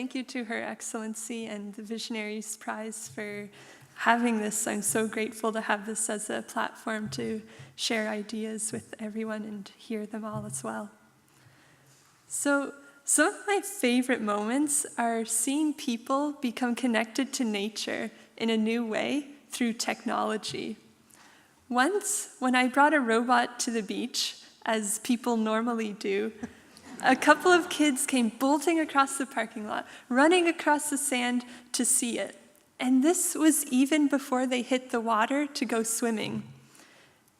thank you to Her Excellency and the Visionaries Prize for having this. I'm so grateful to have this as a platform to share ideas with everyone and hear them all as well. So, some of my favorite moments are seeing people become connected to nature in a new way through technology. Once, when I brought a robot to the beach, as people normally do, a couple of kids came bolting across the parking lot, running across the sand to see it. And this was even before they hit the water to go swimming.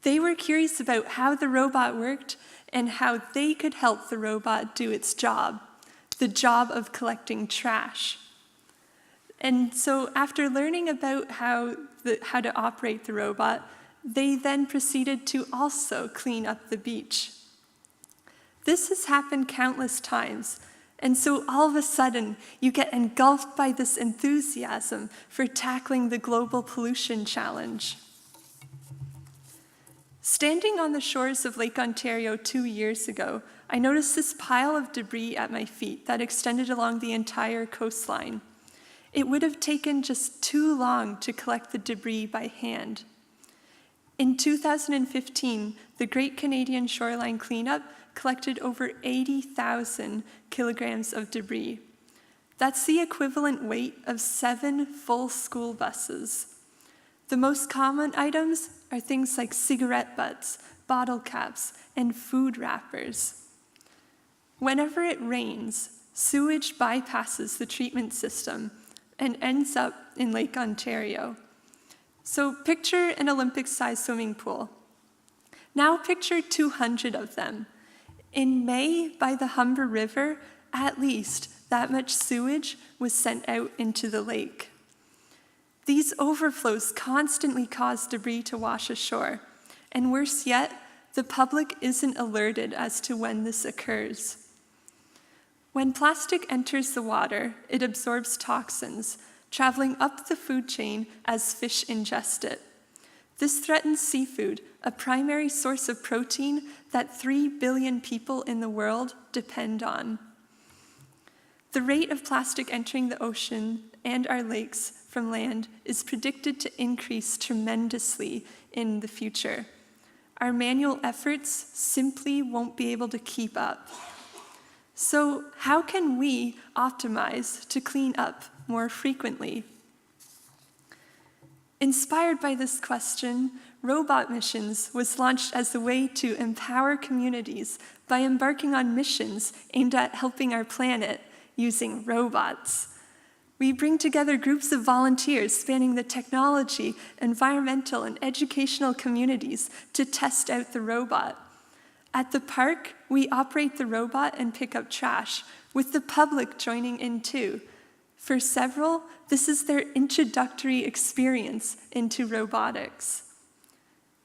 They were curious about how the robot worked and how they could help the robot do its job, the job of collecting trash. And so after learning about how to operate the robot, they then proceeded to also clean up the beach. This has happened countless times, and so all of a sudden, you get engulfed by this enthusiasm for tackling the global pollution challenge. Standing on the shores of Lake Ontario 2 years ago, I noticed this pile of debris at my feet that extended along the entire coastline. It would have taken just too long to collect the debris by hand. In 2015, the Great Canadian Shoreline Cleanup collected over 80,000 kilograms of debris. That's the equivalent weight of 7 full school buses. The most common items are things like cigarette butts, bottle caps, and food wrappers. Whenever it rains, sewage bypasses the treatment system and ends up in Lake Ontario. So picture an Olympic-sized swimming pool. Now picture 200 of them. In May, by the Humber River, at least that much sewage was sent out into the lake. These overflows constantly cause debris to wash ashore, and worse yet, the public isn't alerted as to when this occurs. When plastic enters the water, it absorbs toxins, traveling up the food chain as fish ingest it. This threatens seafood, a primary source of protein that 3 billion people in the world depend on. The rate of plastic entering the ocean and our lakes from land is predicted to increase tremendously in the future. Our manual efforts simply won't be able to keep up. So how can we optimize to clean up more frequently? Inspired by this question, Robot Missions was launched as a way to empower communities by embarking on missions aimed at helping our planet using robots. We bring together groups of volunteers spanning the technology, environmental, and educational communities to test out the robot. At the park, we operate the robot and pick up trash, with the public joining in too. For several, this is their introductory experience into robotics.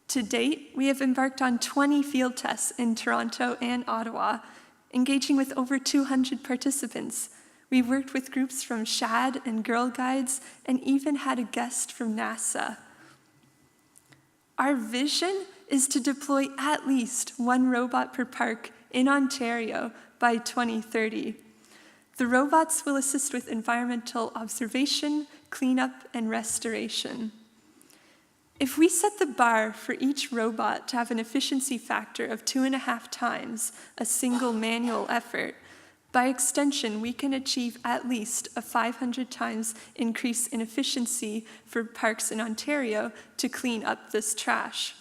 To date, we have embarked on 20 field tests in Toronto and Ottawa, engaging with over 200 participants. We've worked with groups from SHAD and Girl Guides, and even had a guest from NASA. Our vision is to deploy at least 1 robot per park in Ontario by 2030. The robots will assist with environmental observation, cleanup, and restoration. If we set the bar for each robot to have an efficiency factor of 2.5 times a single manual effort, by extension, we can achieve at least a 500 times increase in efficiency for parks in Ontario to clean up this trash.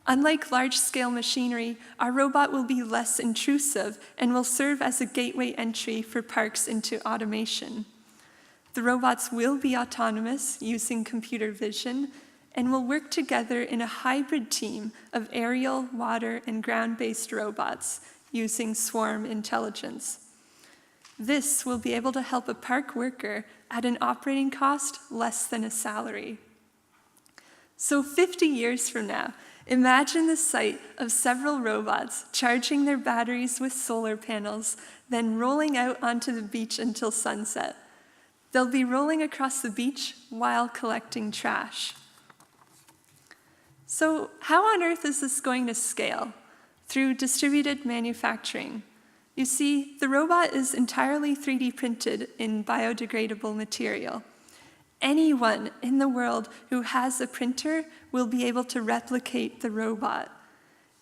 Unlike large-scale machinery, our robot will be less intrusive and will serve as a gateway entry for parks into automation. The robots will be autonomous using computer vision and will work together in a hybrid team of aerial, water, and ground-based robots using swarm intelligence. This will be able to help a park worker at an operating cost less than a salary. So 50 years from now, imagine the sight of several robots charging their batteries with solar panels, then rolling out onto the beach until sunset. They'll be rolling across the beach while collecting trash. So how on earth is this going to scale? Through distributed manufacturing. You see, the robot is entirely 3D printed in biodegradable material. Anyone in the world who has a printer will be able to replicate the robot.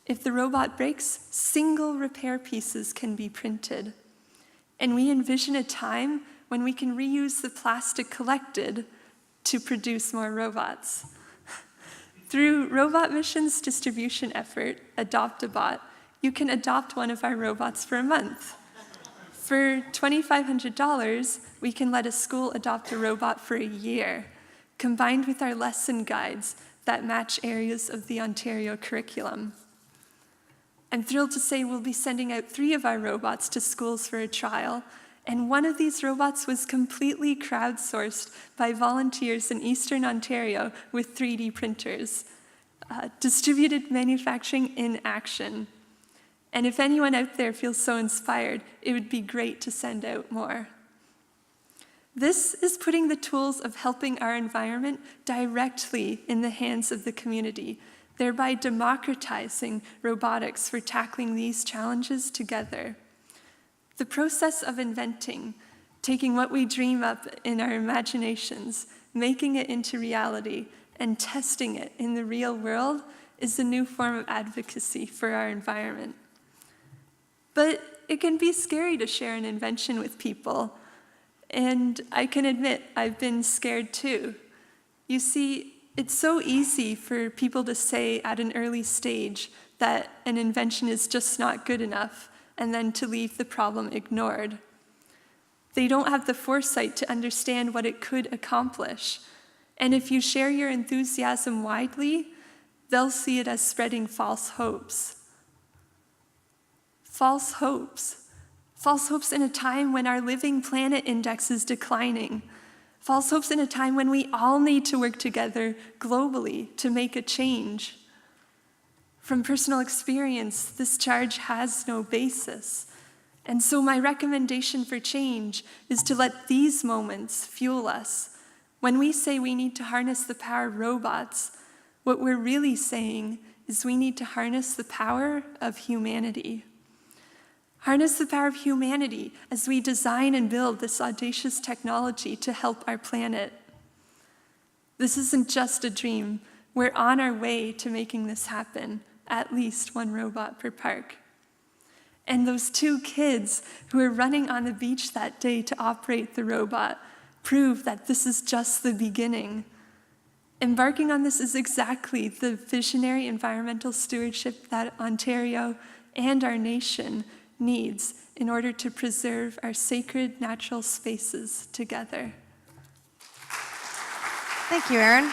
If the robot breaks, single repair pieces can be printed. And we envision a time when we can reuse the plastic collected to produce more robots. Through Robot Mission's distribution effort, Adopt a Bot, you can adopt one of our robots for a month. For $2,500, we can let a school adopt a robot for a year, combined with our lesson guides that match areas of the Ontario curriculum. I'm thrilled to say we'll be sending out 3 of our robots to schools for a trial, and one of these robots was completely crowdsourced by volunteers in Eastern Ontario with 3D printers. Distributed manufacturing in action. And if anyone out there feels so inspired, it would be great to send out more. This is putting the tools of helping our environment directly in the hands of the community, thereby democratizing robotics for tackling these challenges together. The process of inventing, taking what we dream up in our imaginations, making it into reality, and testing it in the real world is a new form of advocacy for our environment. But it can be scary to share an invention with people, and I can admit I've been scared too. You see, it's so easy for people to say at an early stage that an invention is just not good enough, and then to leave the problem ignored. They don't have the foresight to understand what it could accomplish. And if you share your enthusiasm widely, they'll see it as spreading false hopes. False hopes. False hopes in a time when our living planet index is declining. False hopes in a time when we all need to work together globally to make a change. From personal experience, this charge has no basis. And so my recommendation for change is to let these moments fuel us. When we say we need to harness the power of robots, what we're really saying is we need to harness the power of humanity. Harness the power of humanity as we design and build this audacious technology to help our planet. This isn't just a dream. We're on our way to making this happen. At least one robot per park. And those 2 kids who were running on the beach that day to operate the robot prove that this is just the beginning. Embarking on this is exactly the visionary environmental stewardship that Ontario and our nation needs in order to preserve our sacred natural spaces together. Thank you, Erin.